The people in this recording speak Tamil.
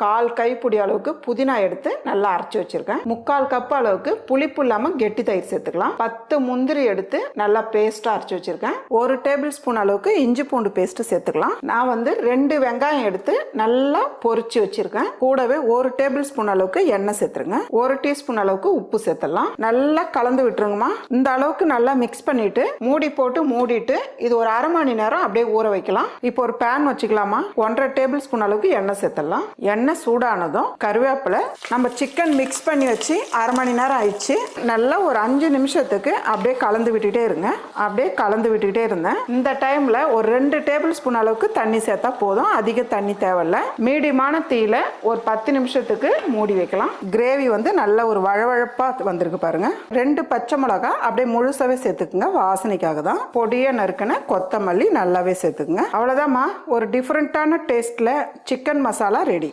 1/4 கைப்பிடி அளவுக்கு புதினா எடுத்து நல்லா அரைச்சி வச்சிருக்கேன். 3/4 கப் அளவுக்கு புளிப்பு இல்லாம கெட்டி தயிர் சேர்த்துக்கலாம். 10 முந்திரி எடுத்து நல்லா பேஸ்டா அரைச்சி வச்சிருக்கேன். 1 டேபிள் ஸ்பூன் அளவுக்கு இஞ்சி பூண்டு பேஸ்ட் சேர்த்துக்கலாம். நான் 2 வெங்காயம் எடுத்து நல்லா பொரிச்சு வச்சிருக்கேன். கூடவே 1 டேபிள் ஸ்பூன் அளவுக்கு எண்ணெய் சேர்த்துருங்க. 1 டீஸ்பூன் அளவுக்கு உப்பு சேர்த்துடலாம். நல்லா கலந்து விட்டுருங்கம்மா. இந்த அளவுக்கு நல்லா மிக்ஸ் பண்ணிட்டு மூடி போட்டு மூடிட்டு இது ஒரு அரை மணி நேரம் அப்படியே ஊற வைக்கலாம். இப்போ ஒரு பேன் வச்சுக்கலாமா. 1/2 டேபிள் ஸ்பூன் அளவுக்கு எண்ணெய் சேர்த்துடலாம். எண்ணெய் சூடானதும் கருவேப்பிலை, நம்ம சிக்கன் மிக்ஸ் பண்ணி வச்சு அரை மணி நேரம் ஆயிடுச்சு. நல்லா ஒரு 5 நிமிஷத்துக்கு அப்படியே கலந்து விட்டுட்டே இருங்க. அப்படியே கலந்து விட்டுக்கிட்டே இருந்தேன். இந்த டைம்ல ஒரு 2 டேபிள் ஸ்பூன் அளவுக்கு தண்ணி சேர்த்தா போதும். அதிக தண்ணி தேவையில்ல. மீடியமான தீயில ஒரு 10 நிமிஷத்துக்கு மூடி வைக்கலாம். கிரேவி நல்ல ஒரு வழவழப்பா வந்திருக்கு பாருங்க. 2 பச்சை மிளகாய் அப்படியே முழுசாவே சேர்த்துக்குங்க. வாசனைக்காக தான். பொடியை நறுக்கின கொத்தமல்லி நல்லாவே சேர்த்துக்குங்க. அவ்வளவுதான்மா. ஒரு டிஃப்ரெண்டான டேஸ்ட்ல சிக்கன் மசாலா ரெடி.